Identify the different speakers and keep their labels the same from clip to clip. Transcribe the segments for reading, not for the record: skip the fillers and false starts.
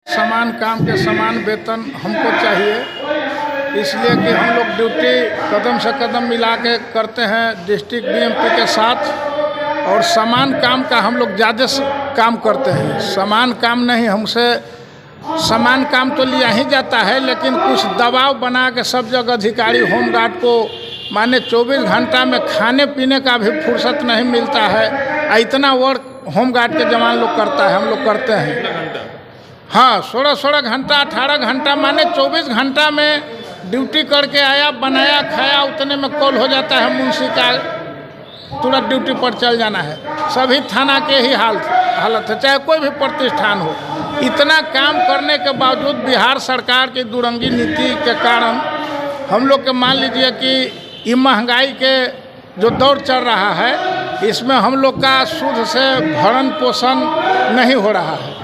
Speaker 1: समान काम के समान वेतन हमको चाहिए, इसलिए कि हम लोग ड्यूटी कदम से कदम मिला के करते हैं डिस्ट्रिक्ट बीएमपी के साथ, और समान काम का हम लोग ज़्यादा काम करते हैं। समान काम नहीं, हमसे समान काम तो लिया ही जाता है, लेकिन कुछ दबाव बना के सब जगह अधिकारी होमगार्ड को माने 24 घंटा में खाने पीने का भी फुर्सत नहीं मिलता है। इतना वर्क होमगार्ड के जवान लोग करता है, हम लोग करते हैं। हाँ, 16 घंटा 18 घंटा माने 24 घंटा में ड्यूटी करके आया, बनाया खाया, उतने में कॉल हो जाता है मुंशी का, तुरंत ड्यूटी पर चल जाना है। सभी थाना के ही हालत है, चाहे कोई भी प्रतिष्ठान हो। इतना काम करने के बावजूद बिहार सरकार की दुरंगी नीति के कारण हम लोग के मान लीजिए कि ये महंगाई के जो दौर चल रहा है, इसमें हम लोग का शुद्ध से भरण पोषण नहीं हो रहा है।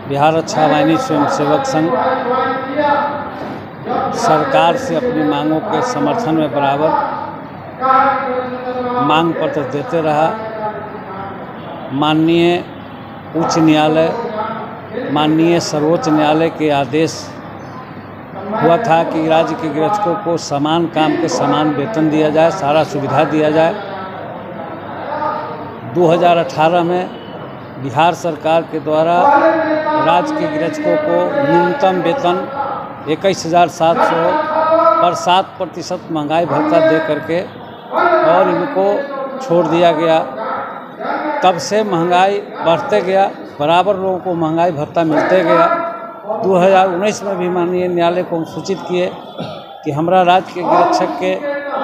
Speaker 2: बिहार अच्छा वाहिनी स्वयंसेवक संघ सरकार से अपनी मांगों के समर्थन में बराबर मांग पत्र देते रहा। माननीय उच्च न्यायालय, माननीय सर्वोच्च न्यायालय के आदेश हुआ था कि राज्य के गृहस्थों को समान काम के समान वेतन दिया जाए, सारा सुविधा दिया जाए। 2018 में बिहार सरकार के द्वारा राज्य के गृहस्थों को न्यूनतम वेतन 21,700 और 7% महंगाई भत्ता दे करके और इनको छोड़ दिया गया। तब से महंगाई बढ़ते गया, बराबर लोगों को महंगाई भत्ता मिलते गया। 2019 में भी माननीय न्यायालय को सूचित किए कि हमारा राज्य के गृहरक्षक के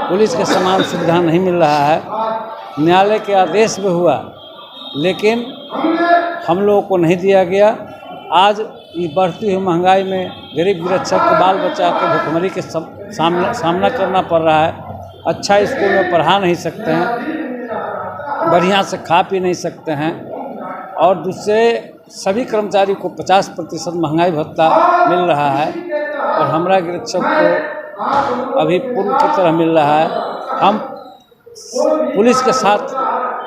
Speaker 2: पुलिस के समान सुविधा नहीं मिल रहा है। न्यायालय के आदेश में हुआ, लेकिन हम लोगों को नहीं दिया गया। आज ये बढ़ती हुई महंगाई में गरीब गृहरक्षक के बाल बच्चा के भुखमरी के सामना करना पड़ रहा है। अच्छा स्कूल में पढ़ा नहीं सकते हैं, बढ़िया से खा पी नहीं सकते हैं, और दूसरे सभी कर्मचारी को 50% महंगाई भत्ता मिल रहा है, और हमारा गृहरक्षक को अभी पूर्व की तरह मिल रहा है। हम पुलिस के साथ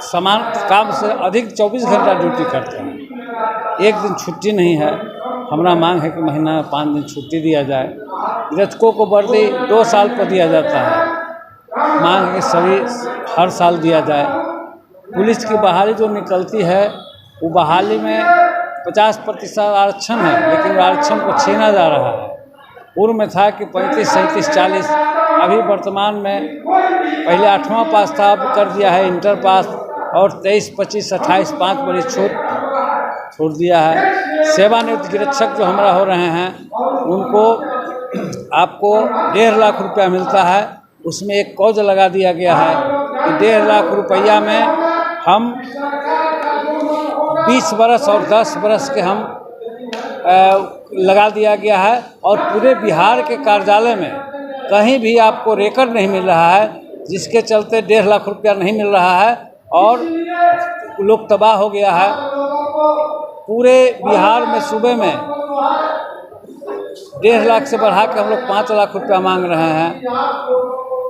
Speaker 2: समान काम से अधिक 24 घंटा ड्यूटी करते हैं, एक दिन छुट्टी नहीं है। हमारा मांग है कि महीना में 5 दिन छुट्टी दिया जाए। गृहरक्षकों को वर्दी 2 साल पर दिया जाता है, मांग है कि सभी हर साल दिया जाए। पुलिस की बहाली जो निकलती है, वो बहाली में 50% आरक्षण है, लेकिन आरक्षण को छीना जा रहा है। पूर्व में था कि 35, 37, 40, अभी वर्तमान में पहले 8वां पास था, अब कर दिया है इंटर पास, और 23, 25, 28, 5 बड़ी छोड़ दिया है। सेवानिवृत्त गृहरक्षक जो हमारा हो रहे हैं, उनको आपको 1.5 लाख रुपया मिलता है। उसमें एक क्लॉज लगा दिया गया है कि 1.5 लाख रुपया में हम 20 बरस और 10 बरस के हम लगा दिया गया है, और पूरे बिहार के कार्यालय में कहीं भी आपको रिकॉर्ड नहीं मिल रहा है, जिसके चलते 1.5 लाख रुपया नहीं मिल रहा है और लोग तबाह हो गया है। पूरे बिहार में सूबे में 1.5 लाख से बढ़ा के हम लोग 5 लाख रुपया मांग रहे हैं।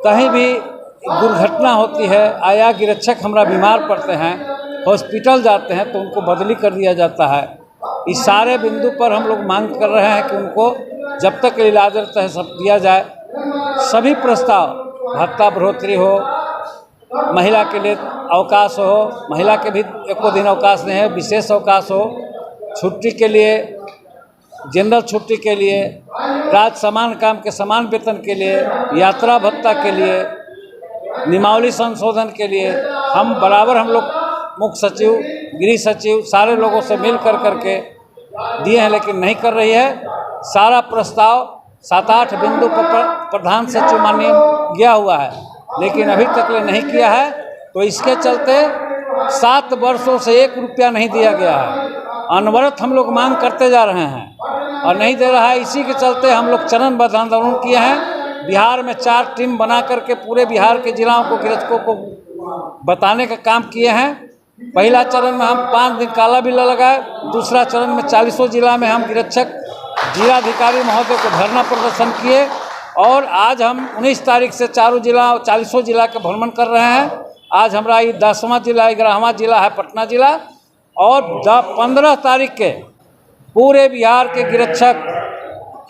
Speaker 2: कहीं भी दुर्घटना होती है, आया गृहरक्षक हमारा बीमार पड़ते हैं, हॉस्पिटल जाते हैं, तो उनको बदली कर दिया जाता है। इस सारे बिंदु पर हम लोग मांग कर रहे हैं कि उनको जब तक इलाज रहता है सब दिया जाए। सभी प्रस्ताव, भत्ता बढ़ोतरी हो, महिला के लिए अवकाश हो, महिला के भी एको दिन अवकाश नहीं है, विशेष अवकाश हो, छुट्टी के लिए, जनरल छुट्टी के लिए, राज्य समान काम के समान वेतन के लिए, यात्रा भत्ता के लिए, नियमावली संशोधन के लिए हम बराबर हम लोग मुख्य सचिव, गृह सचिव सारे लोगों से मिल करके दिए हैं, लेकिन नहीं कर रही है। सारा प्रस्ताव 7-8 बिंदु पर प्रधान सचिव माननीय गया हुआ है, लेकिन अभी तक नहीं किया है। तो इसके चलते 7 वर्षों से 1 रुपया नहीं दिया गया है। अनवरत हम लोग मांग करते जा रहे हैं और नहीं दे रहा है। इसी के चलते हम लोग चरणबद्ध आंदोलन किए हैं। बिहार में 4 टीम बना करके पूरे बिहार के जिलाओं को, गृहरक्षकों को बताने का काम किए हैं। पहला चरण में हम 5 दिन काला बिल्ला लगाए, दूसरा चरण में 40 जिला में हम गृहरक्षक जिलाधिकारी महोदय को धरना प्रदर्शन किए, और आज हम 19 तारीख से 4 जिला 40 जिला के भ्रमण कर रहे हैं। आज हमारा ये 10वां जिला 11वां जिला है पटना जिला, और 15 तारीख के पूरे बिहार के गिरक्षक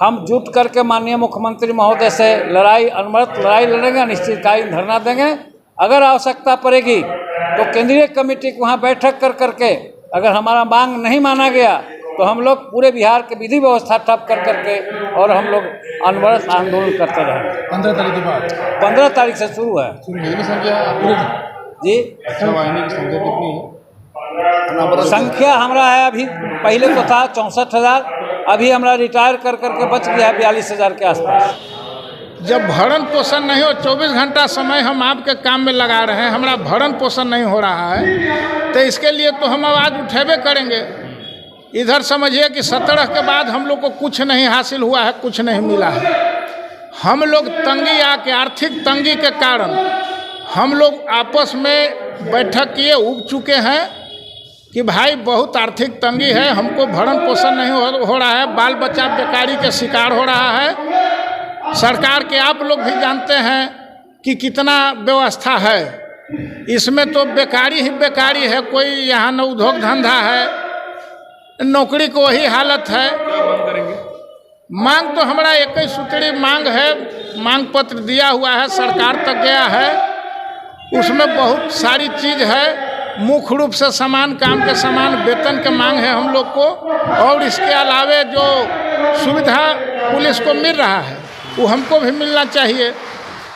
Speaker 2: हम जुट करके माननीय मुख्यमंत्री महोदय से अनवरत लड़ाई लड़ेंगे, अनिश्चितकालीन धरना देंगे। अगर आवश्यकता पड़ेगी तो केंद्रीय कमेटी को वहाँ बैठक कर करके अगर हमारा मांग नहीं माना गया तो हम लोग पूरे बिहार के विधि व्यवस्था ठप कर करके और हम लोग अनवरत आंदोलन करते रहेंगे।
Speaker 3: 15 तारीख के बाद
Speaker 2: 15 तारीख से शुरू है जी।
Speaker 3: संख्या कितनी है?
Speaker 2: संख्या हमारा है अभी, पहले तो था 64,000, अभी हमारा रिटायर कर करके बच गया है 42,000 के आसपास।
Speaker 1: जब भरण पोषण नहीं हो, 24 घंटा समय हम आपके काम में लगा रहे हैं, हमारा भरण पोषण नहीं हो रहा है, तो इसके लिए तो हम आवाज़ उठेबे करेंगे। इधर समझिए कि 17 के बाद हम लोग को कुछ नहीं हासिल हुआ है, कुछ नहीं मिला है। हम लोग तंगी आके, आर्थिक तंगी के कारण हम लोग आपस में बैठक किए, उब चुके हैं कि भाई बहुत आर्थिक तंगी है, हमको भरण पोषण नहीं हो रहा है, बाल बच्चा बेकारी के शिकार हो रहा है। सरकार के आप लोग भी जानते हैं कि कितना व्यवस्था है, इसमें तो बेकारी ही बेकारी है, कोई यहाँ न उद्योग धंधा है, नौकरी को वही हालत है। मांग तो हमारा एक ही सूत्री मांग है, मांग पत्र दिया हुआ है, सरकार तक गया है, उसमें बहुत सारी चीज़ है। मुख्य रूप से समान काम के समान वेतन के मांग है हम लोग को, और इसके अलावे जो सुविधा पुलिस को मिल रहा है वो हमको भी मिलना चाहिए,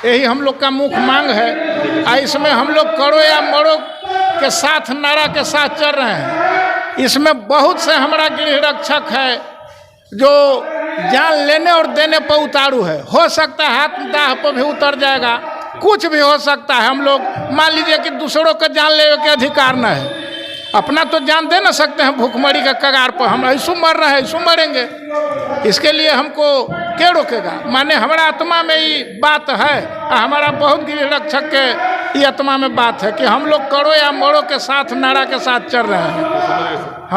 Speaker 1: यही हम लोग का मुख्य मांग है। इसमें हम लोग करो या मरो के साथ, नारा के साथ चल रहे हैं। इसमें बहुत से हमारा गृह रक्षक है जो जान लेने और देने पर उतारू है, हो सकता है हाथ दाह पर भी उतर जाएगा, कुछ भी हो सकता है। हम लोग मान लीजिए कि दूसरों का जान लेने के अधिकार न है, अपना तो जान दे ना सकते हैं भूखमरी के कगार पर, हम ऐसू मर रहे हैं ऐसू मरेंगे, इसके लिए हमको क्या रोकेगा। माने हमारा आत्मा में ये बात है, हमारा बहुत गृह रक्षक के ये आत्मा में बात है कि हम लोग करो या मरो के साथ, नारा के साथ चल रहे हैं।